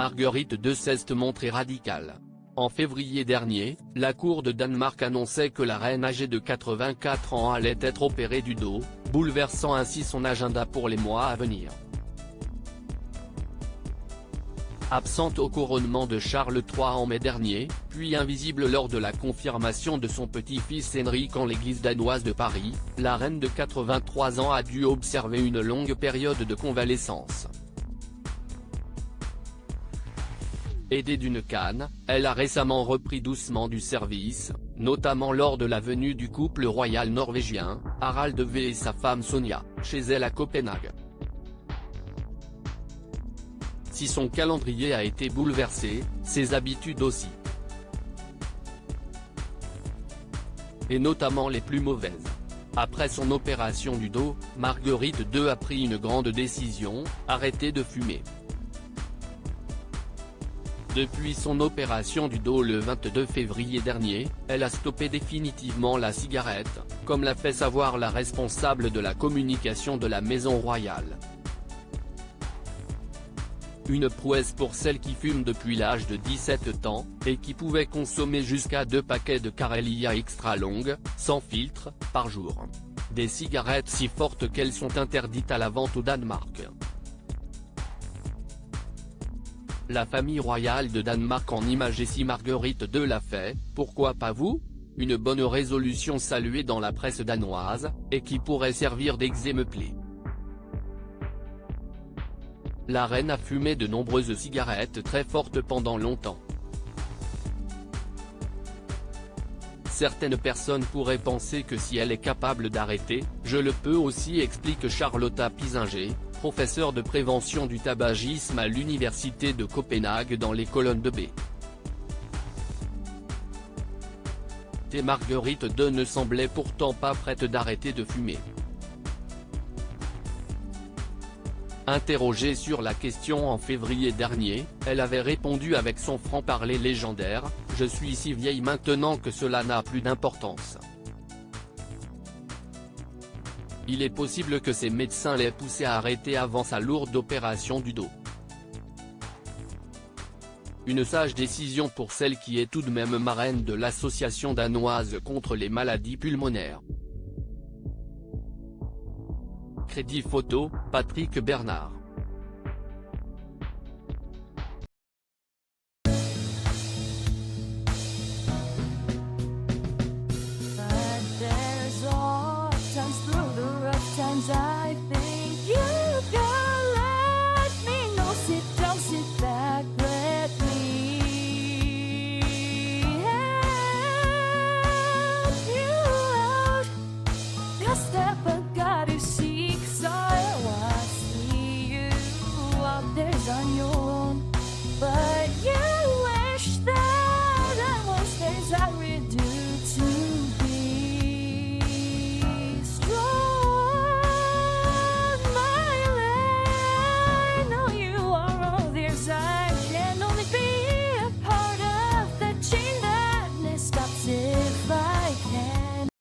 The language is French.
Marguerite II s'est montrée radicale. En février dernier, la Cour de Danemark annonçait que la reine âgée de 84 ans allait être opérée du dos, bouleversant ainsi son agenda pour les mois à venir. Absente au couronnement de Charles III en mai dernier, puis invisible lors de la confirmation de son petit-fils Henrik en l'église danoise de Paris, la reine de 83 ans a dû observer une longue période de convalescence. Aidée d'une canne, elle a récemment repris doucement du service, notamment lors de la venue du couple royal norvégien, Harald V et sa femme Sonja, chez elle à Copenhague. Si son calendrier a été bouleversé, ses habitudes aussi. Et notamment les plus mauvaises. Après son opération du dos, Marguerite II a pris une grande décision, arrêter de fumer. Depuis son opération du dos le 22 février dernier, elle a stoppé définitivement la cigarette, comme l'a fait savoir la responsable de la communication de la maison royale. Une prouesse pour celle qui fume depuis l'âge de 17 ans, et qui pouvait consommer jusqu'à 2 paquets de Carelia extra longue, sans filtre, par jour. Des cigarettes si fortes qu'elles sont interdites à la vente au Danemark. La famille royale de Danemark en image et si Marguerite II l'a fait, pourquoi pas vous? Une bonne résolution saluée dans la presse danoise, et qui pourrait servir d'exemple. La reine a fumé de nombreuses cigarettes très fortes pendant longtemps. Certaines personnes pourraient penser que si elle est capable d'arrêter, je le peux aussi, explique Charlotta Pisinger, professeure de prévention du tabagisme à l'université de Copenhague dans les colonnes de B. Marguerite II ne semblait pourtant pas prête d'arrêter de fumer. Interrogée sur la question en février dernier, elle avait répondu avec son franc-parler légendaire « Je suis si vieille maintenant que cela n'a plus d'importance ». Il est possible que ses médecins l'aient poussée à arrêter avant sa lourde opération du dos. Une sage décision pour celle qui est tout de même marraine de l'association danoise contre les maladies pulmonaires. Crédit photo, Patrick Bernard.